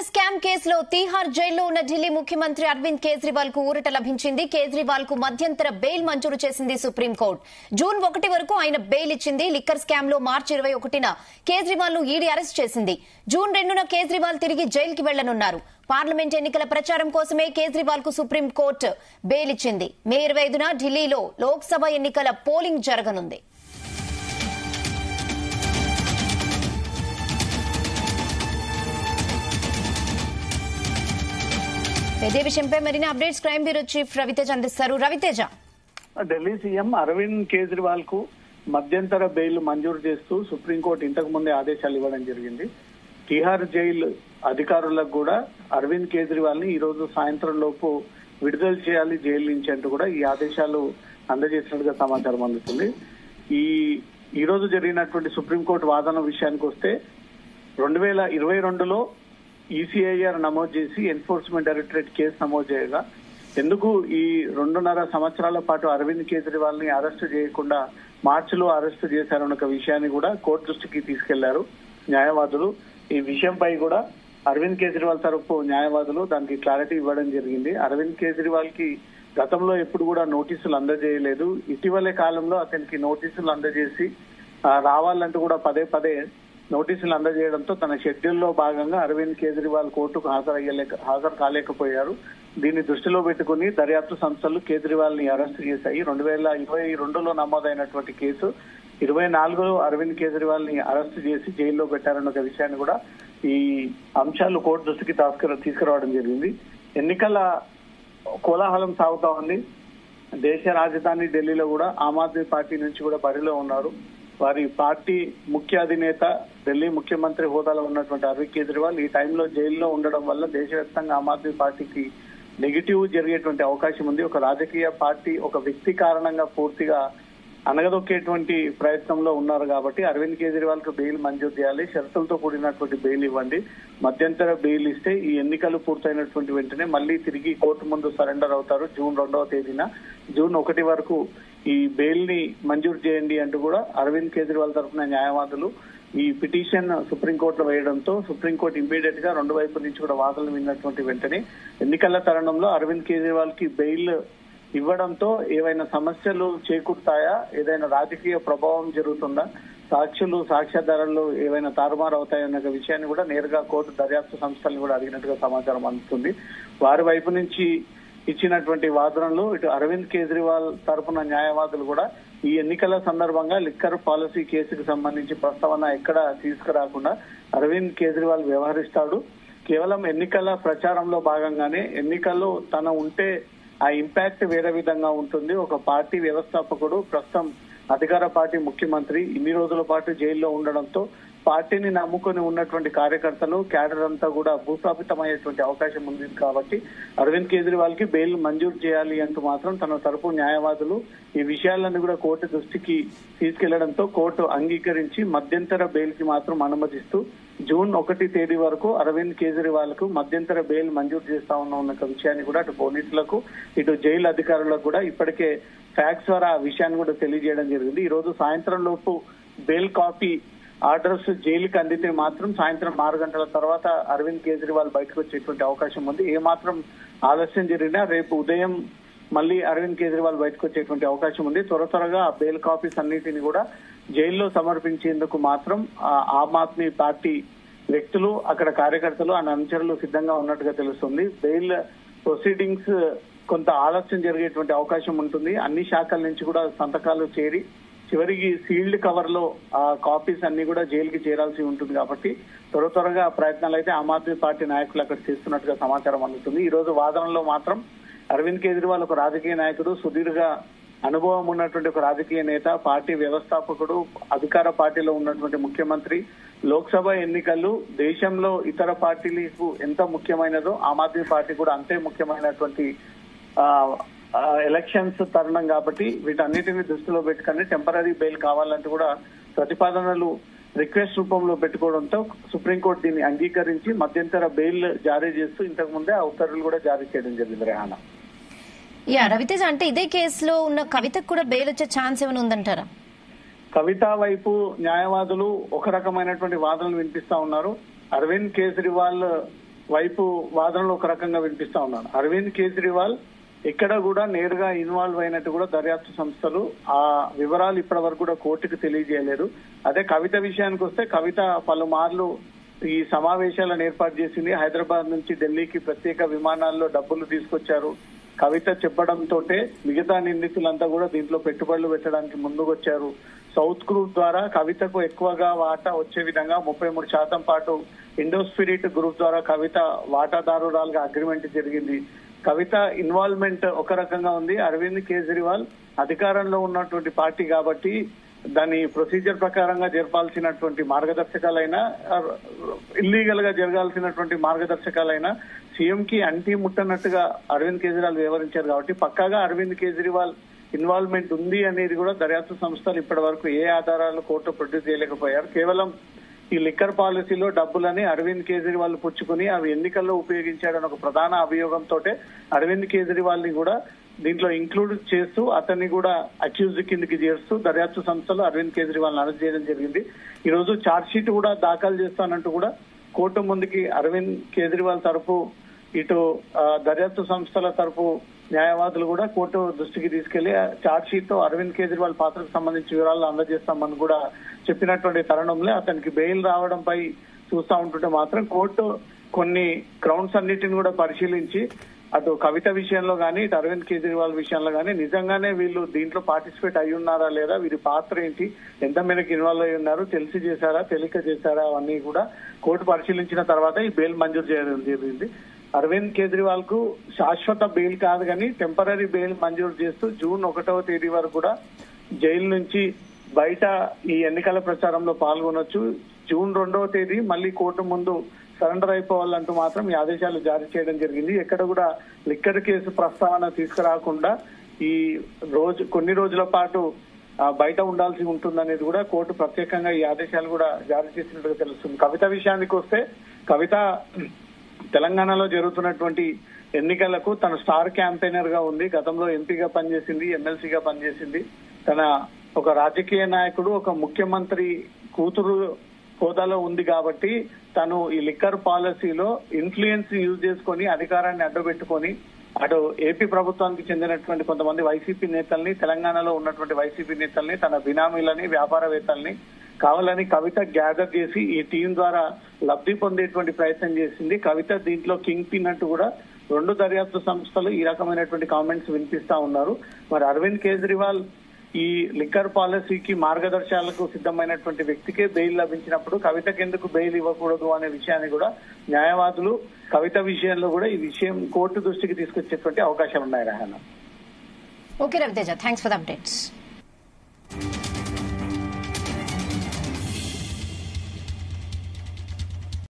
Scam కేసులో తీహార్ జైల్లో ఉన్న ఢిల్లీ ముఖ్యమంత్రి అరవింద్ కేజ్రీవాల్ కు ఊరట లభించింది. కేజ్రీవాల్ కు మధ్యంతర బెయిల్ మంజూరు చేసింది సుప్రీంకోర్టు. జూన్ 1 వరకు ఆయన బెయిల్ ఇచ్చింది. లిక్కర్ స్కామ్ లో మార్చి 21న కేజ్రీవాల్ ను ఈడీ అరెస్ట్ చేసింది. జూన్ 2న కేజ్రీవాల్ తిరిగి జైలుకి వెళ్లనున్నారు. పార్లమెంట్ ఎన్నికల ప్రచారం కోసమే కేజ్రీవాల్ కు సుప్రీంకోర్టు బెయిల్ ఇచ్చింది. మే 25న ఢిల్లీలో లోక్సభ ఎన్నికల పోలింగ్ జరగనుంది. ఇదే విషయంపై మరిన్ని updates crime bureau chief Raviteja అందిస్తారు. రవితేజ, ఢిల్లీ సీఎం అరవింద్ కేజ్రీవాల్ కు మధ్యంతర బెయిల్ మంజూరు చేస్తూ సుప్రీంకోర్టు ఇంతకు ముందే ఆదేశాలు ఇవ్వడం జరిగింది. తిహార్ జైలు అధికారులకు కూడా అరవింద్ కేజ్రీవాల్ ని ఈ రోజు సాయంత్రం లోపు విడుదల చేయాలి జైలు నుంచి అంటూ కూడా ఈ ఆదేశాలు అందజేసినట్టుగా సమాచారం అందుతుంది. ఈ రోజు జరిగినటువంటి సుప్రీంకోర్టు వాదన విషయానికి వస్తే 2022లో ఈసీఐఆర్ నమోదు చేసి ఎన్ఫోర్స్మెంట్ డైరెక్టరేట్ కేసు నమోదు చేయగా ఎందుకు ఈ 2.5 సంవత్సరాల పాటు అరవింద్ కేజ్రీవాల్ ని అరెస్టు చేయకుండా మార్చిలో అరెస్టు చేశారన్న ఒక విషయాన్ని కూడా కోర్టు దృష్టికి తీసుకెళ్లారు న్యాయవాదులు. ఈ విషయంపై కూడా అరవింద్ కేజ్రీవాల్ తరపు న్యాయవాదులు దానికి క్లారిటీ ఇవ్వడం జరిగింది. అరవింద్ కేజ్రీవాల్ కి గతంలో ఎప్పుడు కూడా నోటీసులు అందజేయలేదు. ఇటీవలే కాలంలో అతనికి నోటీసులు అందజేసి రావాలంటూ కూడా పదే పదే నోటీసులు అందజేయడంతో తన షెడ్యూల్లో భాగంగా అరవింద్ కేజ్రీవాల్ కోర్టుకు హాజరు కాలేకపోయారు. దీన్ని దృష్టిలో పెట్టుకుని దర్యాప్తు సంస్థలు కేజ్రీవాల్ ని అరెస్టు చేశాయి. 2022లో నమోదైనటువంటి కేసు 24లో అరవింద్ కేజ్రీవాల్ ని అరెస్టు చేసి జైల్లో పెట్టారన్న ఒక విషయాన్ని కూడా ఈ అంశాలు కోర్టు దృష్టికి తీసుకురావడం జరిగింది. ఎన్నికల కోలాహలం సాగుతా ఉంది. దేశ రాజధాని ఢిల్లీలో కూడా ఆమ్ ఆద్మీ పార్టీ నుంచి కూడా బరిలో ఉన్నారు. వారి పార్టీ ముఖ్య అధినేత ఢిల్లీ ముఖ్యమంత్రి హోదాలో ఉన్నటువంటి అరవింద్ కేజ్రీవాల్ ఈ టైంలో జైల్లో ఉండడం వల్ల దేశవ్యాప్తంగా ఆమ్ ఆద్మీ పార్టీకి నెగిటివ్ జరిగేటువంటి అవకాశం ఉంది. ఒక రాజకీయ పార్టీ ఒక వ్యక్తి కారణంగా పూర్తిగా అనగదొక్కేటువంటి ప్రయత్నంలో ఉన్నారు కాబట్టి అరవింద్ కేజ్రీవాల్ కు బెయిల్ మంజూరు చేయాలి, షరతులతో కూడినటువంటి బెయిల్ ఇవ్వండి. మధ్యంతర బెయిల్ ఇస్తే ఈ ఎన్నికలు పూర్తయినటువంటి వెంటనే మళ్ళీ తిరిగి కోర్టు ముందు సరెండర్ అవుతారు. జూన్ 2వ తేదీన జూన్ 1 వరకు ఈ బెయిల్ ని మంజూరు చేయండి అంటూ కూడా అరవింద్ కేజ్రీవాల్ తరఫున న్యాయవాదులు ఈ పిటిషన్ సుప్రీంకోర్టులో వేయడంతో సుప్రీంకోర్టు ఇమ్మీడియట్ గా రెండు వైపుల నుంచి కూడా వాదనలు విన్నటువంటి వెంటనే ఎన్నికల తరుణంలో అరవింద్ కేజ్రీవాల్ కి బెయిల్ ఇవ్వడంతో ఏవైనా సమస్యలు చేకూరుతాయా, ఏదైనా రాజకీయ ప్రభావం జరుగుతుందా, సాక్ష్యాధారాలు ఏవైనా తారుమారు అవుతాయన్న విషయాన్ని కూడా నేరుగా కోర్టు దర్యాప్తు సంస్థలను కూడా అడిగినట్టుగా సమాచారం అందుతుంది. వారి వైపు నుంచి ఇచ్చినటువంటి వాదనలు ఇటు అరవింద్ కేజ్రీవాల్ తరపున న్యాయవాదులు కూడా ఈ ఎన్నికల సందర్భంగా లిక్కర్ పాలసీ కేసుకు సంబంధించి ప్రస్తావన ఎక్కడ తీసుకురాకుండా అరవింద్ కేజ్రీవాల్ వ్యవహరిస్తాడు. కేవలం ఎన్నికల ప్రచారంలో భాగంగానే ఎన్నికల్లో తన ఉంటే ఆ ఇంపాక్ట్ వేరే విధంగా ఉంటుంది. ఒక పార్టీ వ్యవస్థాపకుడు ప్రస్తుతం అధికార పార్టీ ముఖ్యమంత్రి ఇన్ని రోజుల పాటు జైల్లో ఉండడంతో పార్టీని నమ్ముకొని ఉన్నటువంటి కార్యకర్తలు క్యాడర్ అంతా కూడా భూస్థాపితమయ్యేటువంటి అవకాశం ఉంది. కాబట్టి అరవింద్ కేజ్రీవాల్ కి బెయిల్ మంజూరు చేయాలి అంటూ మాత్రం తన తరపు న్యాయవాదులు ఈ విషయాలన్నీ కూడా కోర్టు దృష్టికి తీసుకెళ్లడంతో కోర్టు అంగీకరించి మధ్యంతర బెయిల్ కి మాత్రం అనుమతిస్తూ జూన్ 1 తేదీ వరకు అరవింద్ కేజ్రీవాల్ కు మధ్యంతర బెయిల్ మంజూరు చేస్తా ఉన్న విషయాన్ని కూడా అటు పోలీసులకు ఇటు జైలు అధికారులకు కూడా ఇప్పటికే ఫ్యాక్స్ ద్వారా ఆ విషయాన్ని కూడా తెలియజేయడం జరిగింది. ఈ రోజు సాయంత్రం లోపు బెయిల్ కాపీ ఆర్డర్స్ జైలుకి అందితే మాత్రం సాయంత్రం 6 గంటల తర్వాత అరవింద్ కేజ్రీవాల్ బయటకు వచ్చేటువంటి అవకాశం ఉంది. ఏమాత్రం ఆలస్యం జరిగినా రేపు ఉదయం మళ్ళీ అరవింద్ కేజ్రీవాల్ బయటకు వచ్చేటువంటి అవకాశం ఉంది. త్వరగా ఆ బెయిల్ కాపీస్ అన్నిటిని కూడా జైల్లో సమర్పించేందుకు మాత్రం ఆమ్ ఆద్మీ పార్టీ వ్యక్తులు అక్కడ కార్యకర్తలు ఆ అనుచరులు సిద్ధంగా ఉన్నట్టుగా తెలుస్తుంది. బెయిల్ ప్రొసీడింగ్స్ కొంత ఆలస్యం జరిగేటువంటి అవకాశం ఉంటుంది. అన్ని శాఖల నుంచి కూడా సంతకాలు చేరి చివరికి సీల్డ్ కవర్ లో ఆ కాపీస్ అన్ని కూడా జైలుకి చేరాల్సి ఉంటుంది. కాబట్టి త్వరగా ప్రయత్నాలు అయితే ఆమ్ ఆద్మీ పార్టీ నాయకులు అక్కడ చేస్తున్నట్టుగా సమాచారం అందుతుంది. ఈ రోజు వాదనలో మాత్రం అరవింద్ కేజ్రీవాల్ ఒక రాజకీయ నాయకుడు, సుదీర్ఘ అనుభవం ఉన్నటువంటి ఒక రాజకీయ నేత, పార్టీ వ్యవస్థాపకుడు, అధికార పార్టీలో ఉన్నటువంటి ముఖ్యమంత్రి. లోక్సభ ఎన్నికలు దేశంలో ఇతర పార్టీలకు ఎంత ముఖ్యమైనదో ఆమ్ ఆద్మీ పార్టీ కూడా అంతే ముఖ్యమైనటువంటి ఎలక్షన్స్ తరుణం కాబట్టి వీటన్నిటిని దృష్టిలో పెట్టుకుని టెంపరీ బెయిల్ కావాలంటూ కూడా ప్రతిపాదనలు రిక్వెస్ట్ రూపంలో పెట్టుకోవడంతో సుప్రీంకోర్టు దీన్ని అంగీకరించి మధ్యంతర బెయిల్ జారీ చేస్తూ ఇంతకు ముందే ఆ ఉత్తర్వులు కూడా జారీ చేయడం జరిగింది. రెహానా, రవితేజ, అంటే ఇదే కేసులో ఉన్న కవితకు కూడా బెయిల్ వచ్చే ఛాన్స్ ఏమైనా ఉందంటారా? కవిత వైపు న్యాయవాదులు ఒక రకమైనటువంటి వాదనలు వినిపిస్తా ఉన్నారు. అరవింద్ కేజ్రీవాల్ వైపు వాదనలు ఒక రకంగా వినిపిస్తా ఉన్నారు. అరవింద్ కేజ్రీవాల్ ఎక్కడ కూడా నేరుగా ఇన్వాల్వ్ అయినట్టు కూడా దర్యాప్తు సంస్థలు ఆ వివరాలు ఇప్పటి వరకు కూడా కోర్టుకు తెలియజేయలేరు. అదే కవిత విషయానికి వస్తే కవిత పలుమార్లు ఈ సమావేశాలను ఏర్పాటు చేసింది. హైదరాబాద్ నుంచి ఢిల్లీకి ప్రత్యేక విమానాల్లో డబ్బులు తీసుకొచ్చారు. కవిత చెప్పడంతో మిగతా నిందితులంతా కూడా దీంట్లో పెట్టుబడులు పెట్టడానికి ముందుకొచ్చారు. సౌత్ గ్రూప్ ద్వారా కవితకు ఎక్కువగా వాటా వచ్చే విధంగా 33% పాటు ఇండోస్పిరిట్ గ్రూప్ ద్వారా కవిత వాటాదారురాలుగా అగ్రిమెంట్ జరిగింది. కవిత ఇన్వాల్వ్మెంట్ ఒక రకంగా ఉంది. అరవింద్ కేజ్రీవాల్ అధికారంలో ఉన్నటువంటి పార్టీ కాబట్టి దాని ప్రొసీజర్ ప్రకారంగా జరపాల్సినటువంటి మార్గదర్శకాలైనా ఇల్లీగల్ గా జరగాల్సినటువంటి మార్గదర్శకాలైనా సీఎం కి అంటి ముట్టనట్టుగా అరవింద్ కేజ్రీవాల్ వ్యవహరించారు కాబట్టి పక్కాగా అరవింద్ కేజ్రీవాల్ ఇన్వాల్వ్మెంట్ ఉంది అనేది కూడా దర్యాప్తు సంస్థలు ఇప్పటి వరకు ఏ ఆధారాలు కోర్టు ప్రొడ్యూస్ చేయలేకపోయారు. కేవలం ఈ లిక్కర్ పాలసీలో డబ్బులని అరవింద్ కేజ్రీవాల్ పుచ్చుకుని అవి ఎన్నికల్లో ఉపయోగించాడని ఒక ప్రధాన అభియోగంతో అరవింద్ కేజ్రీవాల్ ని కూడా దీంట్లో ఇంక్లూడ్ చేస్తూ అతన్ని కూడా అక్యూజ్ కిందకి చేస్తూ దర్యాప్తు సంస్థలు అరవింద్ కేజ్రీవాల్ అరెస్ట్ చేయడం జరిగింది. ఈ రోజు ఛార్జ్ షీట్ కూడా దాఖలు చేస్తానంటూ కూడా కోర్టు ముందుకి అరవింద్ కేజ్రీవాల్ తరఫు ఇటు దర్యాప్తు సంస్థల తరఫు న్యాయవాదులు కూడా కోర్టు దృష్టికి తీసుకెళ్లి ఛార్జ్ షీట్ తో అరవింద్ కేజ్రీవాల్ పాత్రకు సంబంధించి వివరాలు అందజేస్తామని కూడా చెప్పినటువంటి తరుణంలో అతనికి బెయిల్ రావడంపై చూస్తా ఉంటుంటే మాత్రం కోర్టు కొన్ని గ్రౌండ్స్ అన్నిటిని కూడా పరిశీలించి అటు కవిత విషయంలో కానీ ఇటు అరవింద్ కేజ్రీవాల్ విషయంలో కానీ నిజంగానే వీళ్ళు దీంట్లో పార్టిసిపేట్ అయి ఉన్నారా లేదా, వీరి పాత్ర ఏంటి, ఎంత మేరకు ఇన్వాల్వ్ అయి ఉన్నారు, తెలిసి చేశారా తెలియక చేశారా అవన్నీ కూడా కోర్టు పరిశీలించిన తర్వాత ఈ బెయిల్ మంజూరు చేయడం జరిగింది. అరవింద్ కేజ్రీవాల్ కు శాశ్వత బెయిల్ కాదు కానీ టెంపరీ బెయిల్ మంజూరు చేస్తూ జూన్ 1వ తేదీ వరకు కూడా జైలు నుంచి బయట ఈ ఎన్నికల ప్రచారంలో పాల్గొనొచ్చు. జూన్ 2వ తేదీ మళ్ళీ కోర్టు ముందు సరెండర్ అయిపోవాలంటూ మాత్రం ఈ ఆదేశాలు జారీ చేయడం జరిగింది. ఎక్కడ కూడా లిక్కర్ కేసు ప్రస్తావన తీసుకురాకుండా ఈ కొన్ని రోజుల పాటు బయట ఉండాల్సి ఉంటుందనేది కూడా కోర్టు ప్రత్యేకంగా ఈ ఆదేశాలు కూడా జారీ చేసినట్టుగా తెలుస్తుంది. కవిత విషయానికి వస్తే కవిత తెలంగాణలో జరుగుతున్నటువంటి ఎన్నికలకు తన స్టార్ క్యాంపెయినర్ గా ఉంది. గతంలో ఎంపీగా పనిచేసింది, ఎమ్మెల్సీగా పనిచేసింది. తన ఒక రాజకీయ నాయకుడు, ఒక ముఖ్యమంత్రి కూతురు హోదాలో ఉంది కాబట్టి తను ఈ లిక్కర్ పాలసీలో ఇన్ఫ్లుయెన్స్ యూజ్ చేసుకొని అధికారాన్ని అడ్డుపెట్టుకొని అటు ఏపీ ప్రభుత్వానికి చెందినటువంటి కొంతమంది వైసీపీ నేతల్ని, తెలంగాణలో ఉన్నటువంటి వైసీపీ నేతల్ని, తన బినామీలని, వ్యాపారవేత్తల్ని కావాలని కవిత గ్యాదర్ చేసి ఈ టీం ద్వారా లబ్ధి పొందేటువంటి ప్రయత్నం చేసింది. కవిత దీంట్లో కింగ్ పిన్ అంటూ కూడా రెండు దర్యాప్తు సంస్థలు ఈ రకమైనటువంటి కామెంట్స్ వినిపిస్తా ఉన్నారు. మరి అరవింద్ కేజ్రీవాల్ ఈ లిక్కర్ పాలసీకి మార్గదర్శకాలకు సిద్ధమైనటువంటి వ్యక్తికే బెయిల్ లభించినప్పుడు కవితకి ఎందుకు బెయిల్ ఇవ్వకూడదు అనే విషయాన్ని కూడా న్యాయవాదులు కవిత విషయంలో కూడా ఈ విషయం కోర్టు దృష్టికి తీసుకొచ్చేటువంటి అవకాశాలు ఉన్నాయి. Rahana. Okay Raviteja, thanks for the updates.